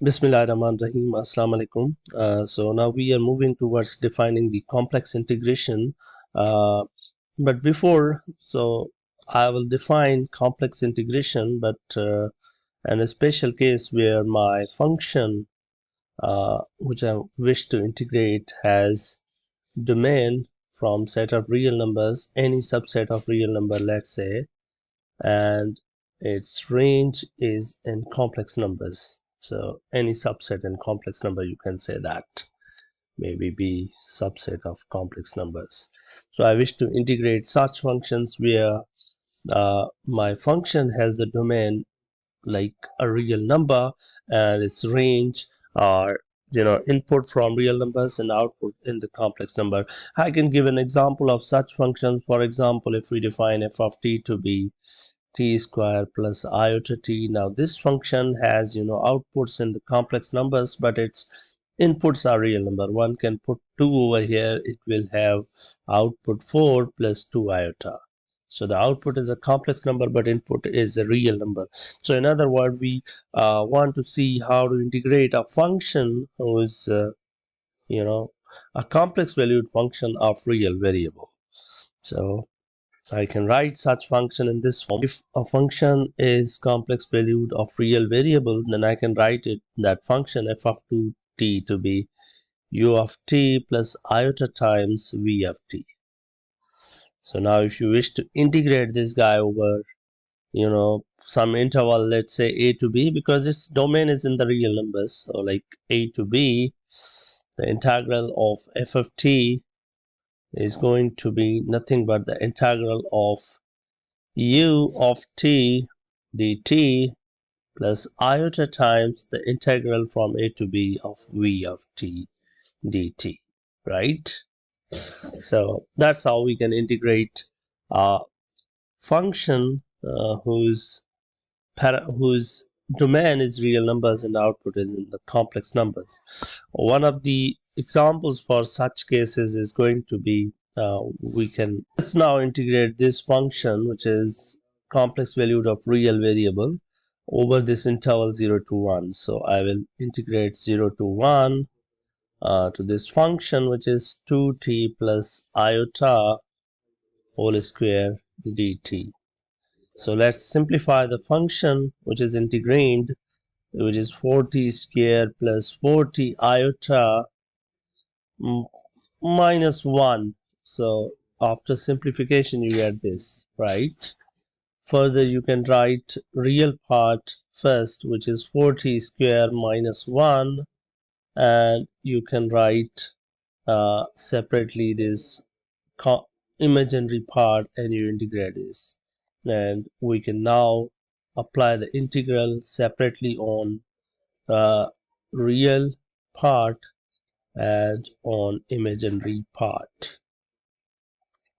Bismillahirrahmanirrahim. Assalamu alaikum. So now we are moving towards defining the complex integration. Uh, but before, so I will define complex integration, but in a special case where my function, which I wish to integrate, has domain from set of real numbers, any subset of real number, let's say, and its range is in complex numbers. So any subset in complex number, you can say that maybe be subset of complex numbers. So I wish to integrate such functions where my function has a domain like a real number and its range are input from real numbers and output in the complex number. I can give an example of such functions. For example, if we define f of t to be t square plus iota t. Now this function has outputs in the complex numbers, but its inputs are real number. One can put 2 over here, it will have output 4 plus 2 iota. So the output is a complex number, but input is a real number. So in other words, we want to see how to integrate a function who is a complex valued function of real variable. So I can write such function in this form. If a function is complex valued of real variable, then I can write it that function f of 2t to be u of t plus iota times v of t. So now if you wish to integrate this guy over some interval, let's say a to b, because its domain is in the real numbers, so like a to b, the integral of f of t is going to be nothing but the integral of u of t dt plus iota times the integral from a to b of v of t dt, right? So that's how we can integrate a function whose domain is real numbers and output is in the complex numbers. One of the examples for such cases is going to be let's now integrate this function, which is complex valued of real variable, over this interval 0 to 1. So I will integrate 0 to 1 to this function, which is 2t plus iota whole square dt. So let's simplify the function, which is integrand, which is 4t square plus 4t iota minus 1. So after simplification you get this, right? Further you can write real part first, which is 4t square minus 1, and you can write separately this imaginary part and you integrate this, and we can now apply the integral separately on real part and on imaginary part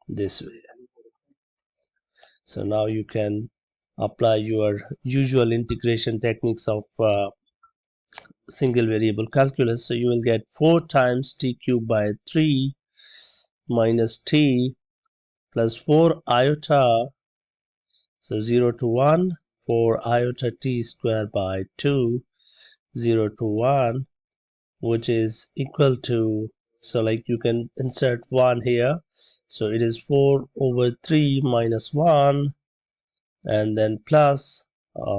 this way. So now you can apply your usual integration techniques of single variable calculus. So you will get 4 times t cubed by 3 minus t plus 4 iota, so 0 to 1, 4 iota t square by 2, 0 to 1, which is equal to, so like you can insert 1 here, so it is 4 over 3 minus 1, and then plus,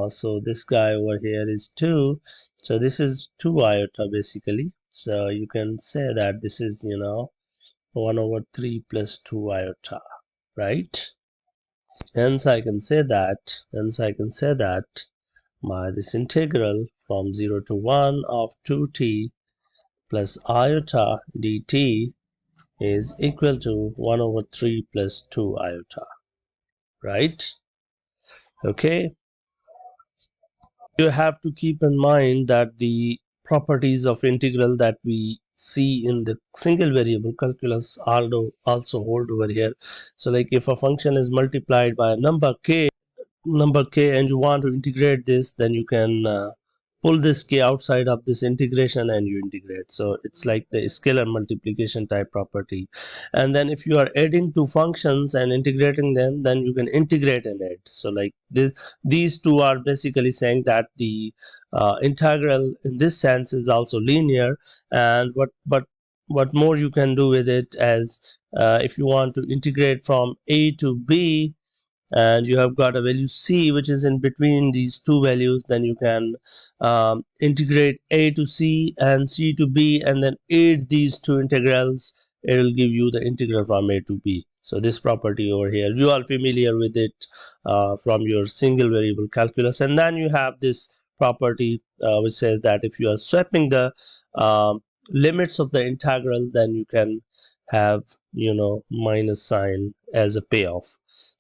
so this guy over here is 2, so this is 2 iota basically. So you can say that this is 1 over 3 plus 2 iota, right? Hence I can say that this integral from 0 to 1 of 2t plus iota dt is equal to 1 over 3 plus 2 iota, right? Okay, you have to keep in mind that the properties of integral that we see in the single variable calculus also hold over here. So like if a function is multiplied by a number k and you want to integrate this, then you can pull this k outside of this integration and you integrate. So it's like the scalar multiplication type property. And then if you are adding two functions and integrating them, then you can integrate and add. So like this, these two are basically saying that the integral in this sense is also linear. And what more you can do with it, as if you want to integrate from a to b, and you have got a value c which is in between these two values, then you can integrate a to c and c to b and then add these two integrals. It will give you the integral from a to b. So this property over here, you are familiar with it from your single variable calculus. And then you have this property which says that if you are swapping the limits of the integral, then you can have, you know, minus sign as a payoff.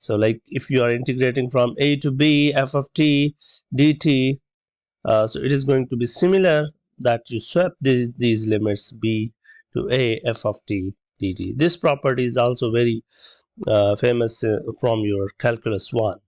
So like if you are integrating from a to b f of t dt, so it is going to be similar that you swap these limits b to a f of t dt. This property is also very famous from your calculus 1.